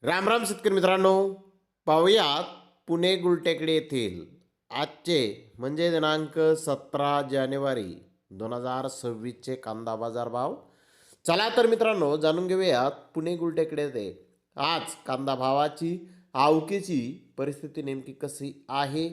राम राम शेतकरी मित्रांनो, पाहुयात पुणे गुलटेकडी येथील आजचे म्हणजे दिनांक 17 जानेवारी 2026चे कांदा बाजार भाव. चला तर मित्रांनो, जाणून घेऊयात पुणे गुलटेकडी येथे आज कांदा भावाची आवकेची परिस्थिती नेमकी कशी आहे.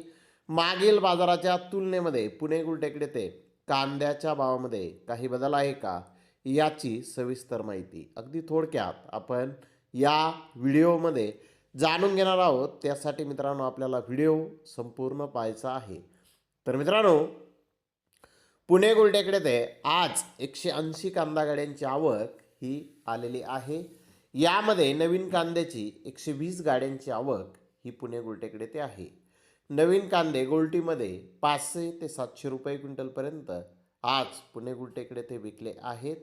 मागील बाजाराच्या तुलनेमध्ये पुणे गुलटेकडी येथे कांद्याच्या भावामध्ये काही बदल आहे का, याची सविस्तर माहिती अगदी थोडक्यात आपण या व्हिडिओमध्ये जाणून घेणार आहोत. त्यासाठी मित्रांनो आपल्याला व्हिडिओ संपूर्ण पाहायचा आहे. तर मित्रांनो, पुणे गुलटेकडे ते आज 180 कांदा गाड्यांची आवक ही आलेली आहे. यामध्ये नवीन कांद्याची 120 गाड्यांची आवक ही पुणे गुलटेकडे ते आहे. नवीन कांदे गोल्टीमध्ये 500 ते 700 रुपये क्विंटलपर्यंत आज पुणे गुलटेकडे ते विकले आहेत.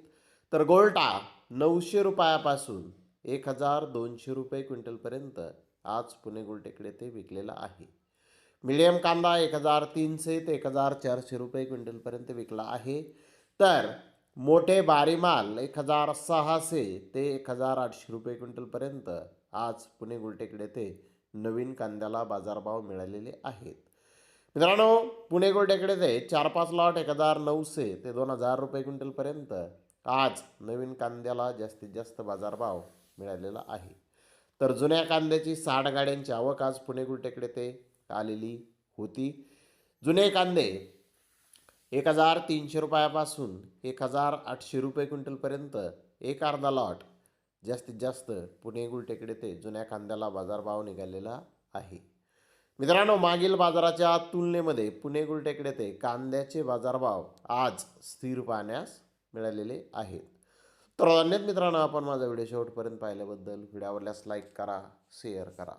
तर गोल्टा 900 रुपयापासून 1200 रुपये क्विंटलपर्यंत आज पुणे गुलटेकडे ते विकलेला आहे. मीडियम कांदा 1300 ते 1400 रुपये क्विंटलपर्यंत विकला आहे. तर मोठे बारी माल 1600 ते 1800 रुपये क्विंटलपर्यंत आज पुणे गुलटेकडे ते नवीन कांद्याला बाजारभाव मिळालेले आहेत. मित्रांनो, पुणे गुलटेकडे ते 4-5 लॉट 1900 ते 2000 रुपये क्विंटलपर्यंत आज नवीन कांद्याला जास्तीत जास्त बाजारभाव मिळालेला आहे. तर जुन्या कांद्याची 60 गाड्यांची आवक आज पुणे गुलटेकडे ते आलेली होती. जुने कांदे 1300 रुपयापासून 1800 रुपये क्विंटलपर्यंत एक अर्धा लॉट जास्तीत जास्त पुणे गुलटेकडे ते जुन्या कांद्याला बाजारभाव निघालेला आहे. मित्रांनो, मागील बाजाराच्या तुलनेमध्ये पुणे गुलटेकडे ते कांद्याचे बाजारभाव आज स्थिर पाहण्यास मिळालेले आहेत. तर धन्यवाद मित्रांनो, आपण माझा व्हिडिओ शेवटपर्यंत पाहिल्याबद्दल. व्हिडिओ आवडल्यास लाईक करा, शेअर करा.